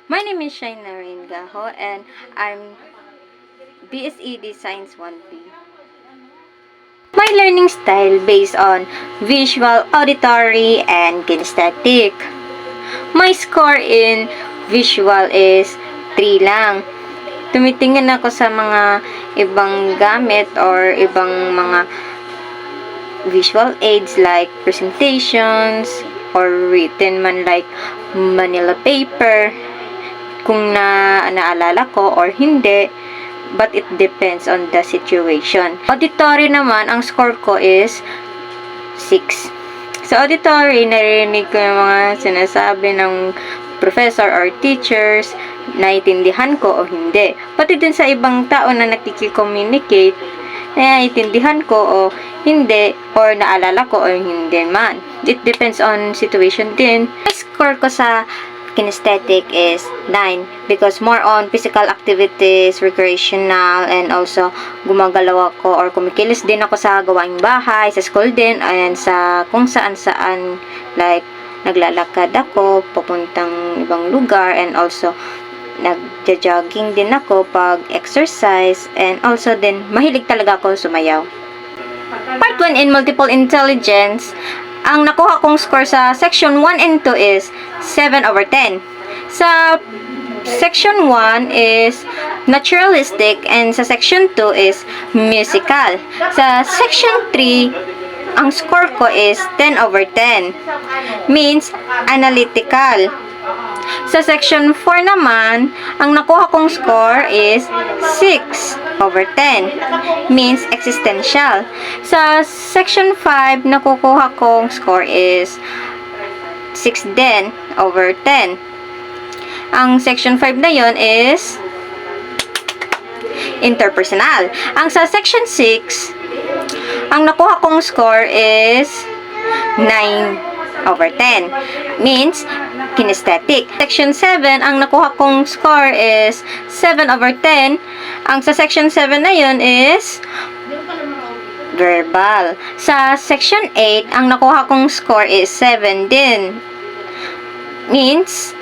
My name is Shaina Rain Gaho and I'm BSED Science 1B. My learning style based on visual, auditory, and kinesthetic. My score in visual is 3 lang. Tumitingin ako sa mga ibang gamit or ibang mga visual aids like presentations or written man like Manila paper kung naalala ko or hindi, but it depends on the situation. Auditory naman, ang score ko is 6. Sa auditory, narinig ko yung mga sinasabi ng professor or teachers, naiintindihan ko o hindi. Pati din sa ibang tao na nakikicommunicate, naiintindihan ko o hindi, or naalala ko o hindi man. It depends on situation din. My score ko sa kinesthetic is 9 because more on physical activities, recreational, and also gumagalaw ako or kumikilos din ako sa gawaing bahay, sa school din, and sa kung saan-saan, like naglalakad ako papuntang ibang lugar, and also nagja-jogging din ako pag exercise, and also din mahilig talaga ako sumayaw. Part 1 in multiple intelligence. Ang nakuha kong score sa section 1 and 2 is 7/10. Sa section 1 is naturalistic and sa section 2 is musical. Sa section 3, ang score ko is 10/10. Means analytical. Sa section 4 naman, ang nakuha kong score is 6/10. Means existential. Sa section 5, nakukuha kong score is 6/10. Ang section 5 na yon is interpersonal. Ang sa section 6, ang nakuha kong score is 9/10. Means kinesthetic. Section 7, ang nakuha kong score is 7/10. Ang sa section 7 na yun is verbal. Sa section 8, ang nakuha kong score is 7 din. Means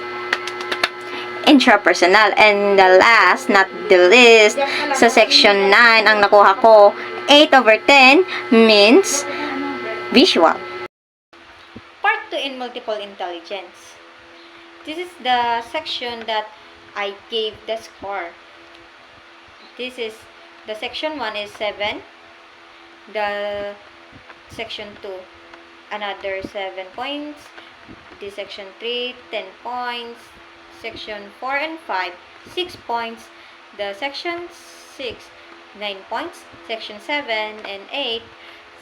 intrapersonal. And the last, not the least, sa section 9, ang nakuha ko 8/10 means visual. Part 2 in multiple intelligence. This is the section that I gave the score. This is the section 1 is 7. The section 2 another 7 points. The section 3 10 points. Section 4 and 5 6 points. The section 6 9 points. Section 7 and 8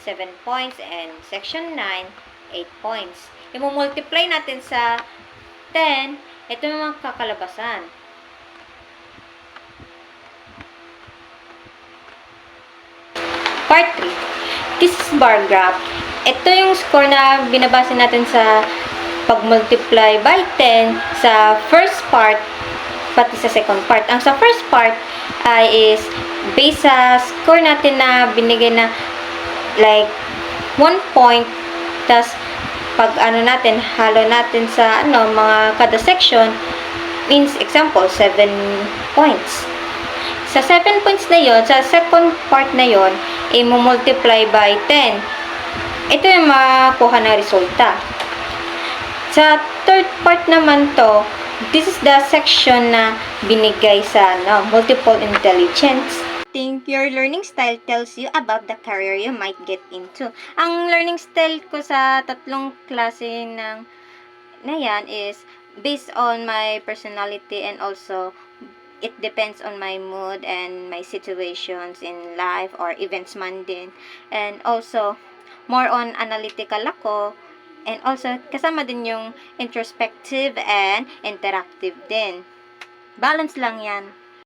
7 points, and section 9 8 points. I-multiply natin sa 10, ito yung mga kakalabasan. Part 3. This is bar graph. Ito yung score na binabase natin sa pag-multiply by 10 sa first part pati sa second part. Ang sa first part ay is based sa score natin na binigay na like 1 point, tas pag natin, halo natin sa mga kada section, means example 7 points. Sa 7 points na yon, sa second part na yon, i-multiply by 10. Ito yung makuha na resulta. Sa third part naman to, this is the section na binigay sa multiple intelligence. Think your learning style tells you about the career you might get into. Ang learning style ko sa tatlong klase na yan is based on my personality, and also it depends on my mood and my situations in life or events man din. And also, more on analytical ako, and also kasama din yung introspective and interactive din. Balance lang yan.